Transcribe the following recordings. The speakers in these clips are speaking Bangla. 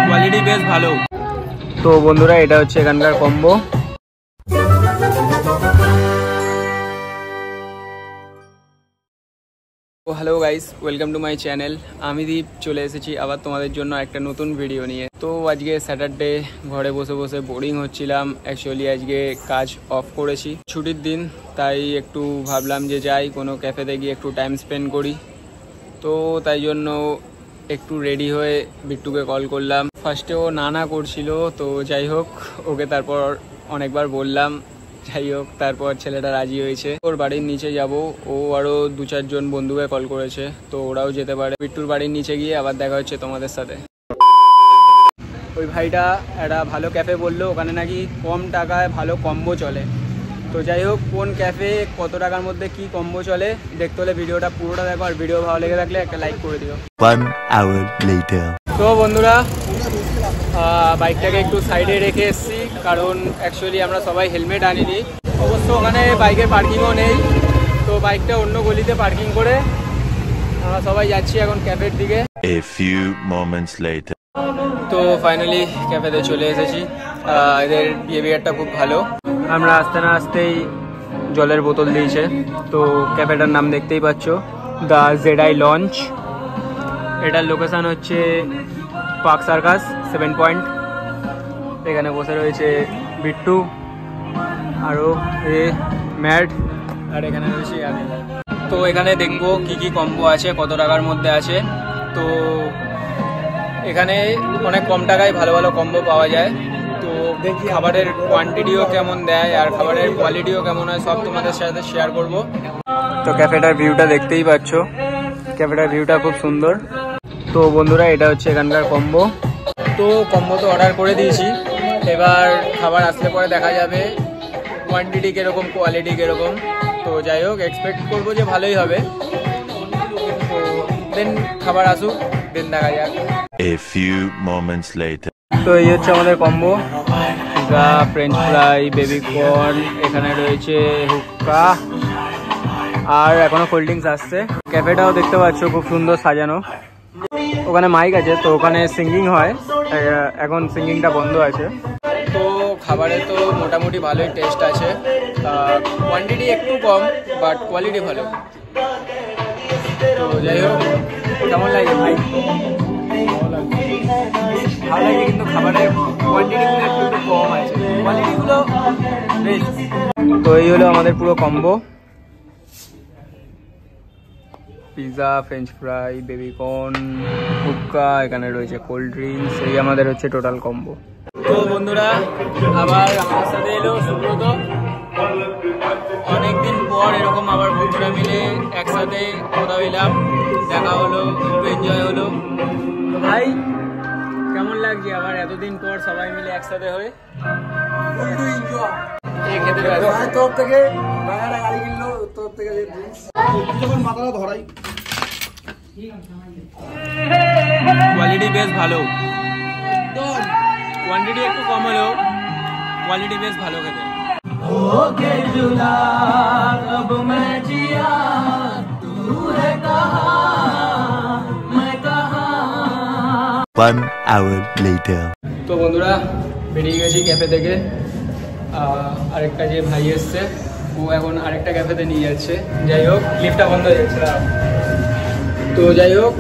কোয়ালিটি বেশ ভালো। তো বন্ধুরা এটা হচ্ছে এখানকার combo. Hello guys, welcome to my channel. আমি দীপ চলে এসেছি আবার তোমাদের জন্য একটা নতুন ভিডিও নিয়ে। তো আজকে স্যাটারডে, ঘরে বসে বসে বোরিং হচ্ছিলাম। অ্যাকচুয়ালি আজকে কাজ অফ করেছি, ছুটির দিন, তাই একটু ভাবলাম যে যাই কোনো ক্যাফেতে গিয়ে একটু টাইম স্পেন্ড করি। তো তাই জন্য একটু রেডি হয়ে বিট্টুকে কল করলাম। ফার্স্টে ও না করছিল, তো যাই হোক ওকে তারপর অনেকবার বললাম, যাই হোক তারপর ছেলেটা রাজি হয়েছে। ওর বাড়ির নিচে যাব, ও আরও 2-4 জন বন্ধুকে কল করেছে, তো ওরাও যেতে পারে। বিট্টুর বাড়ির নিচে গিয়ে আবার দেখা হচ্ছে তোমাদের সাথে। ওই ভাইটা একটা ভালো ক্যাফে বললো, ওখানে নাকি কম টাকায় ভালো কম্বো চলে। তো যাই হোক কোন ক্যাফে কত টাকার মধ্যে কি কম্বো চলে দেখতে হলে ভিডিওটা পুরোটা দেখো, আর ভিডিও ভালো লেগে থাকলে একটা লাইক করে দিও। 1 hour later. তো বন্ধুরা বাইকটাকে একটু সাইডে রেখে এসেছি, কারণ অ্যাকচুয়ালি আমরা সবাই হেলমেট আনিনি। অবশ্য ওখানে বাইকের পার্কিংও নেই, তো বাইকটা অন্য গলিতে পার্কিং করে আমরা সবাই যাচ্ছি এখন ক্যাফের দিকে। A few moments later. তো ফাইনালি ক্যাফেতে চলে এসেছি। এদের বিহেভিয়ারটা খুব ভালো। আমরা আসতে না আসতেই জলের বোতল দিয়েছে। তো ক্যাফেটার নাম দেখতেই পাচ্ছ, দ্য জেডাই লঞ্চ। এটার লোকেশান হচ্ছে পার্ক সার্কাস 7 পয়েন্ট। এখানে বসে রয়েছে বিট্টু, আরও ম্যাট, আর এখানে রয়েছে আমি। তো এখানে দেখবো কি কি কম্বো আছে, কত টাকার মধ্যে আছে। তো এখানে অনেক কম টাকায় ভালো ভালো কম্বো পাওয়া যায়। তো খাবারের কোয়ান্টিটিও কেমন দেয় আর খাবারের কোয়ালিটিও কেমন হয় সব তোমাদের সাথে শেয়ার করব। তো ক্যাফেটার ভিউটা দেখতেই পাচ্ছ, ক্যাফেটার ভিউটা খুব সুন্দর। তো বন্ধুরা এটা হচ্ছে এখানকার কম্বো। তো কম্বো তো অর্ডার করে দিয়েছি, এবার খাবার আসলে পরে দেখা যাবে কোয়ান্টিটি কীরকম, কোয়ালিটি কীরকম। তো যাই হোক এক্সপেক্ট করবো যে ভালোই হবে। তো দেন খাবার আসুক, দেন দেখা যাক। A few moments later. তো এই হচ্ছে আমাদের combo, pizza, French fry, baby corn, এখানে রয়েছে হুক্কা, আর এখনো কোল্ড ড্রিঙ্কস আসছে। ক্যাফেটাও দেখতে পাচ্ছ খুব সুন্দর সাজানো। ওখানে মাইক আছে, তো ওখানে সিঙ্গিং হয়, এখন সিঙ্গিংটা বন্ধ আছে। তো খাবারে তো মোটামুটি ভালোই টেস্ট আছে, কোয়ান্টিটি একটু কম বাট কোয়ালিটি ভালো। তো যাই হোক কেমন লাগে ভাই? ভালো লাগে, কিন্তু খাবারের কোয়ান্টিটিগুলো একটু কম আছে, কোয়ালিটিগুলো বেস্ট। তো এই হলো আমাদের পুরো combo, pizza, French fry, baby corn, hookah, এখানে রয়েছে কোল্ড ড্রিঙ্কস। এই আমাদের হচ্ছে টোটাল কম্বো। তো বন্ধুরা আবার আমার সাথে এলো সুব্রত। অনেকদিন পর এরকম আবার বন্ধুরা মিলে একসাথে কথা হইলাম, দেখা হলো, একটু এনজয় হলো। ভাই কেমন লাগছে আবার এতদিন পর সবাই মিলে একসাথে হয়ে? তোর থেকে গাড়ি কিনলো, তোর থেকে মাথাটা ধরাই। কোয়ালিটি বেশ ভালো, কোয়ান্টিটি একটু কম হলেও কোয়ালিটি বেশ ভালো খেতে। 1 hour later. তো বন্ধুরা বেরিয়ে গেছি ক্যাফে থেকে। আরেকটা যে ভাই এসছে, ও এখন আরেকটা ক্যাফেতে নিয়ে যাচ্ছে। যাই হোক লিফটটা বন্ধ হয়ে যাচ্ছে। তো যাই হোক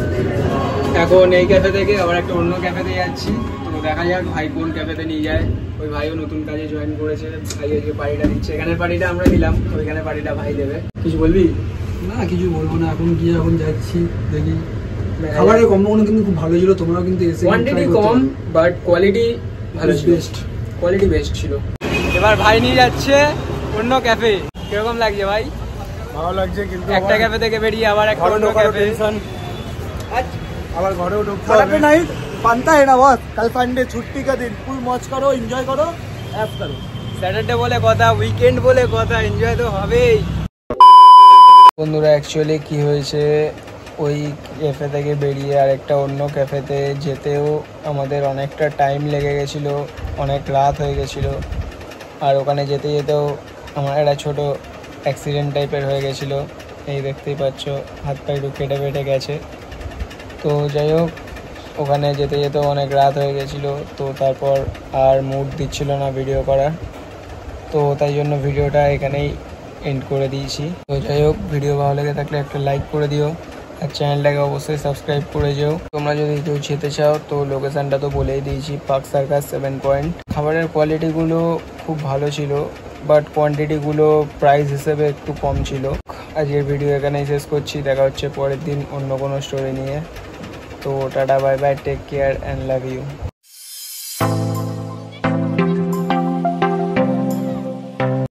এখন এই ক্যাফে থেকে আবার একটা অন্য ক্যাফেতে যাচ্ছি। তো দেখা যাক ভাই কোন ক্যাফেতে নিয়ে যায়। ওই ভাইও নতুন কাজে জয়েন করেছে, ভাই আজকে পার্টিটা দিচ্ছে। এখানের পার্টিটা আমরা দিলাম, ওইখানে পার্টিটা ভাই দেবে। কিছু বলবি? না কিছু বলবো না, এখন গিয়ে এখন যাচ্ছি দেখি। খাবারের কম্বোগুলো কিন্তু খুব ভালো ছিল, তোমরাও কিন্তু এসে কোয়ান্টিটি কম বাট কোয়ালিটি ভালো ছিল, বেস্ট কোয়ালিটি বেস্ট ছিল। এবার ভাই নিয়ে যাচ্ছে অন্য ক্যাফে। কিরকম লাগছে ভাই? ভালো লাগছে, কিন্তু একটা ক্যাফে থেকে বেরিয়ে আবার একটা অন্য ক্যাফে। আবার ঘরেও ঢুকতে হবে। নাইট পান্তা है ना बस, कल संडे छुट्टी का दिन, फुल मौज करो, एंजॉय करो, ऐश करो। স্যাটারডে বলে কথা, উইকেন্ড বলে কথা, এনজয় তো হবেই। বন্ধুরা অ্যাকচুয়ালি কি হয়েছে, ওই ক্যাফে থেকে বেরিয়ে আরেকটা অন্য ক্যাফেতে যেতেও আমাদের অনেকটা টাইম লেগে গেছিলো, অনেক রাত হয়ে গেছিলো। আর ওখানে যেতে যেতেও আমার একটা ছোটো অ্যাক্সিডেন্ট টাইপের হয়ে গেছিলো, এই দেখতেই পাচ্ছ হাত পা একটু কেটে বেটে গেছে। তো যাই হোক, ওখানে যেতে যেতে অনেক রাত হয়ে গেছিলো, তো তারপর আর মুড দিচ্ছিল না ভিডিও করার, তো তাই জন্য ভিডিওটা এখানেই এন্ড করে দিয়েছি। তো যাই হোক, ভিডিও ভালো লেগে থাকলে একটা লাইক করে দিও আর চ্যানেলটাকে অবশ্যই সাবস্ক্রাইব করে যেও। তোমরা যদি কেউ যেতে চাও তো লোকেশানটা তো বলেই দিয়েছি, পার্ক সার্কাস 7 পয়েন্ট। খাবারের কোয়ালিটিগুলো খুব ভালো ছিল, বাট কোয়ান্টিটিগুলো প্রাইস হিসেবে একটু কম ছিল। আজকের ভিডিও এখানেই শেষ করছি, দেখা হচ্ছে পরের দিন অন্য কোনো স্টোরি নিয়ে। তো tata, bye bye, take care and love you.